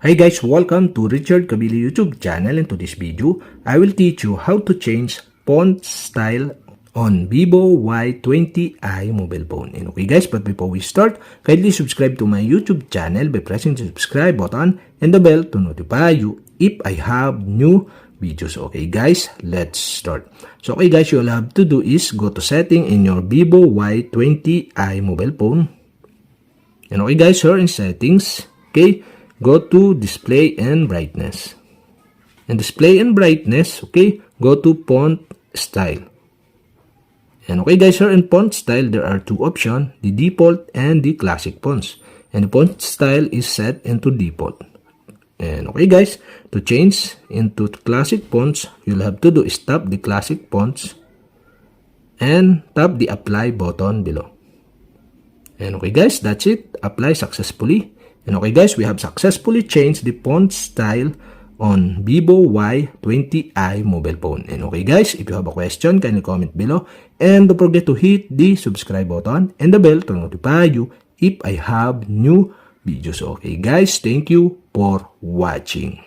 Hi guys, welcome to Richard Cabile YouTube channel. In today's video, I will teach you how to change font style on ViVO Y20i mobile phone. And okay guys, but before we start, kindly subscribe to my YouTube channel by pressing the subscribe button and the bell to notify you if I have new videos. Okay guys, let's start. So okay guys, all you have to do is go to setting in your ViVO Y20i mobile phone. And okay guys, here in settings, okay, go to display and brightness. And display and brightness, okay, go to font style. And okay guys, here in font style, there are two options, the default and the classic fonts. And the font style is set into default. And okay guys, to change into classic fonts, you'll have to do is tap the classic fonts and tap the apply button below. And okay guys, that's it. Apply successfully. And okay guys, we have successfully changed the font style on ViVO Y20i mobile phone. And okay guys, if you have a question, kindly comment below. And don't forget to hit the subscribe button and the bell to notify you if I have new videos. Okay guys, thank you for watching.